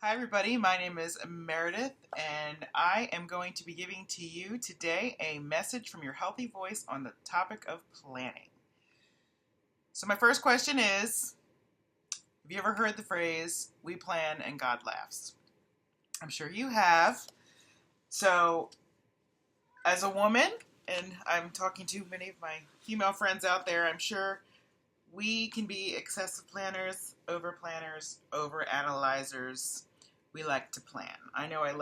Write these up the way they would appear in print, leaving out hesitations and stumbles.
Hi, everybody. My name is Meredith, and I am going to be giving to you today a message from your healthy voice on the topic of planning. So, my first question is, have you ever heard the phrase, we plan and God laughs? I'm sure you have. So, as a woman, and I'm talking to many of my female friends out there, I'm sure we can be excessive planners, over planners, over analyzers. We like to plan. I know I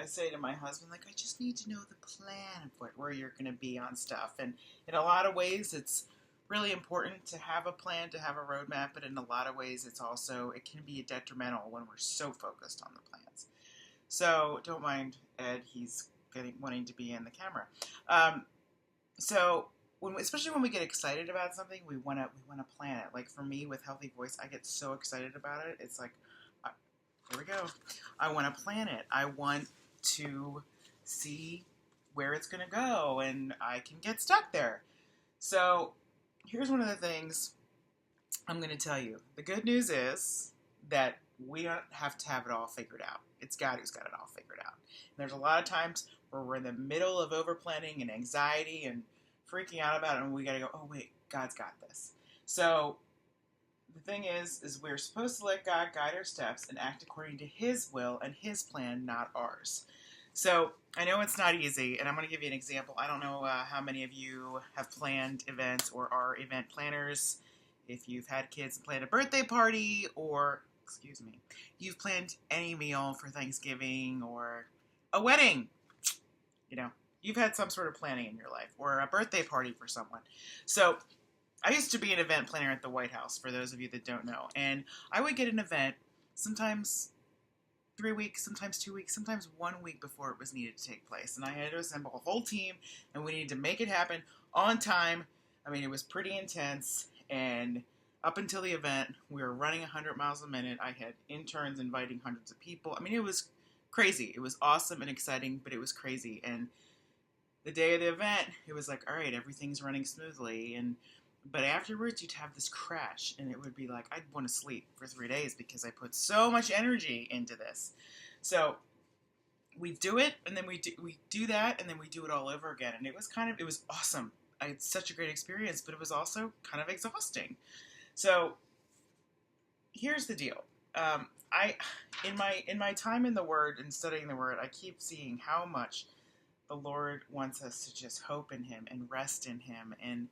say to my husband, like, I just need to know the plan of where you're going to be on stuff. And in a lot of ways, it's really important to have a plan, to have a roadmap. But in a lot of ways, it can be detrimental when we're so focused on the plans. So don't mind Ed, he's wanting to be in the camera. Um, so especially when we get excited about something, we want to plan it. Like for me with Healthy Voice, I get so excited about it. It's like, here we go. I want to plan it. I want to see where it's going to go, and I can get stuck there. So here's one of the things I'm going to tell you. The good news is that we don't have to have it all figured out. It's God who's got it all figured out. And there's a lot of times where we're in the middle of over planning and anxiety and freaking out about it, and we got to go, oh, wait, God's got this. So the thing is we're supposed to let God guide our steps and act according to His will and His plan, not ours. So I know it's not easy, and I'm going to give you an example. I don't know how many of you have planned events or are event planners. If you've had kids and planned a birthday party, or, excuse me, you've planned any meal for Thanksgiving or a wedding, you've had some sort of planning in your life, or a birthday party for someone. So I used to be an event planner at the White House, for those of you that don't know. And I would get an event sometimes 3 weeks, sometimes 2 weeks, sometimes 1 week before it was needed to take place. And I had to assemble a whole team, and we needed to make it happen on time. I mean, it was pretty intense. And up until the event, we were running 100 miles a minute. I had interns inviting hundreds of people. I mean, it was crazy. It was awesome and exciting, but it was crazy. And the day of the event, it was like, all right, everything's running smoothly. But afterwards, you'd have this crash, and it would be like, I'd want to sleep for 3 days because I put so much energy into this. So we do it, and then we do that, and then we do it all over again. And it was awesome. I had such a great experience, but it was also kind of exhausting. So here's the deal. I in my time in the Word and studying the Word, I keep seeing how much the Lord wants us to just hope in Him and rest in Him and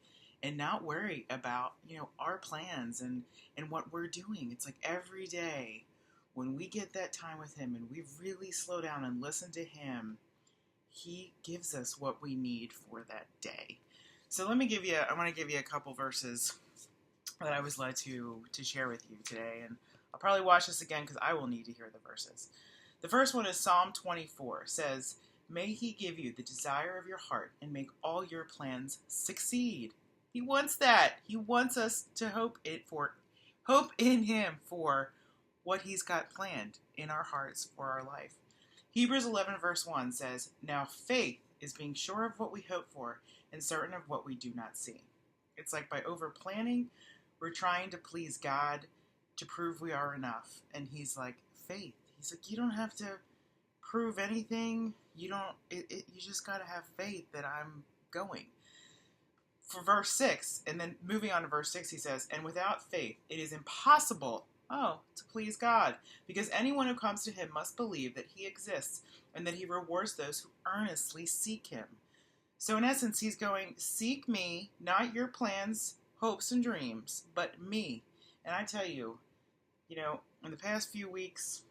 not worry about our plans and what we're doing. It's like every day when we get that time with Him and we really slow down and listen to Him, He gives us what we need for that day. So I want to give you a couple verses that I was led to share with you today, and I'll probably watch this again because I will need to hear the verses. The first one is Psalm 24. It says, "May He give you the desire of your heart and make all your plans succeed." He wants that. He wants us to hope in Him for what He's got planned in our hearts for our life. Hebrews 11 verse 1 says, "Now faith is being sure of what we hope for and certain of what we do not see." It's like by over planning, we're trying to please God to prove we are enough. And He's like, faith. He's like, you don't have to prove anything. You just got to have faith that I'm going. For verse 6, and then moving on to verse 6, he says, "And without faith, it is impossible, to please God, because anyone who comes to Him must believe that He exists and that He rewards those who earnestly seek Him." So in essence, He's going, seek me, not your plans, hopes, and dreams, but me. And I tell you, in the past few weeks,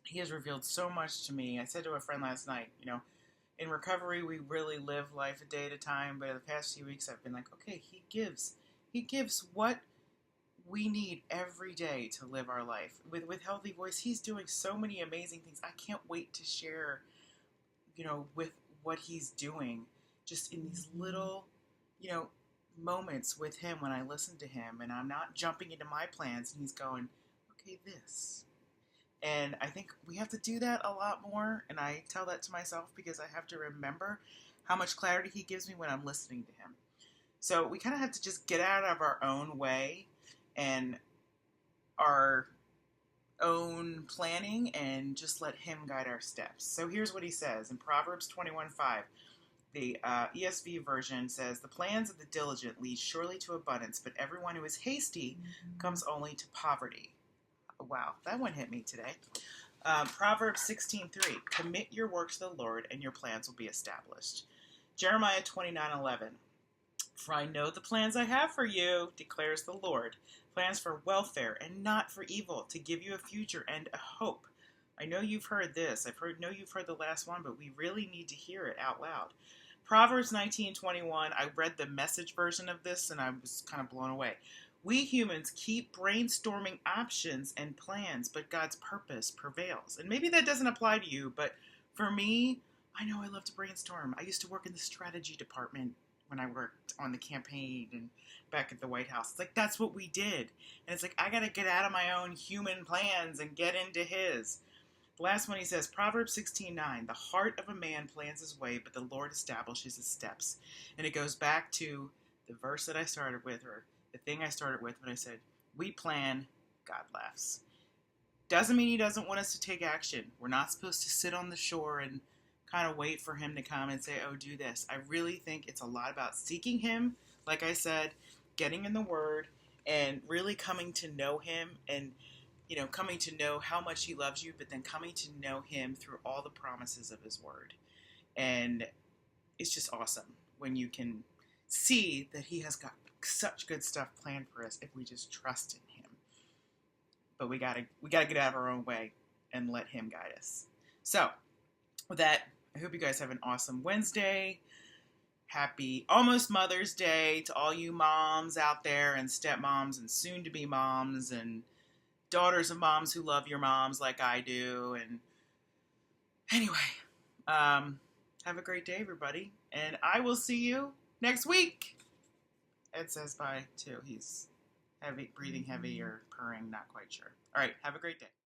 He has revealed so much to me. I said to a friend last night, in recovery, we really live life a day at a time, but in the past few weeks, I've been like, okay, He gives what we need every day to live our life. With Healthy Voice, He's doing so many amazing things. I can't wait to share, with what He's doing just in these little, moments with Him when I listen to Him and I'm not jumping into my plans and He's going, okay, this. And I think we have to do that a lot more. And I tell that to myself because I have to remember how much clarity He gives me when I'm listening to Him. So we kind of have to just get out of our own way and our own planning and just let him guide our steps. So here's what he says in Proverbs 21:5. The ESV version says, "The plans of the diligent lead surely to abundance, but everyone who is hasty comes only to poverty." Wow, that one hit me today. Proverbs 16:3, "Commit your work to the Lord, and your plans will be established." Jeremiah 29:11, "For I know the plans I have for you, declares the Lord, plans for welfare and not for evil, to give you a future and a hope." I know you've heard this. Know you've heard the last one, but we really need to hear it out loud. Proverbs 19:21, I read the Message version of this and I was kind of blown away. "We humans keep brainstorming options and plans, but God's purpose prevails." And maybe that doesn't apply to you, but for me, I know I love to brainstorm. I used to work in the strategy department when I worked on the campaign and back at the White House. It's like, that's what we did. And it's like, I got to get out of my own human plans and get into his. The last one he says, Proverbs 16:9, "The heart of a man plans his way, but the Lord establishes his steps." And it goes back to the verse that I started with, or the thing I started with when I said, we plan, God laughs. Doesn't mean he doesn't want us to take action. We're not supposed to sit on the shore and kind of wait for him to come and say, oh, do this. I really think it's a lot about seeking him, like I said, getting in the Word, and really coming to know him, and coming to know how much he loves you, but then coming to know him through all the promises of his Word. And it's just awesome when you can see that he has got such good stuff planned for us if we just trust in him. But we gotta get out of our own way and let him guide us. So with that, I hope you guys have an awesome Wednesday. Happy almost Mother's Day to all you moms out there, and stepmoms, and soon-to-be moms, and daughters of moms who love your moms like I do. And anyway, have a great day, everybody. And I will see you next week. Ed says bye, too. He's breathing heavy or purring, not quite sure. All right, have a great day.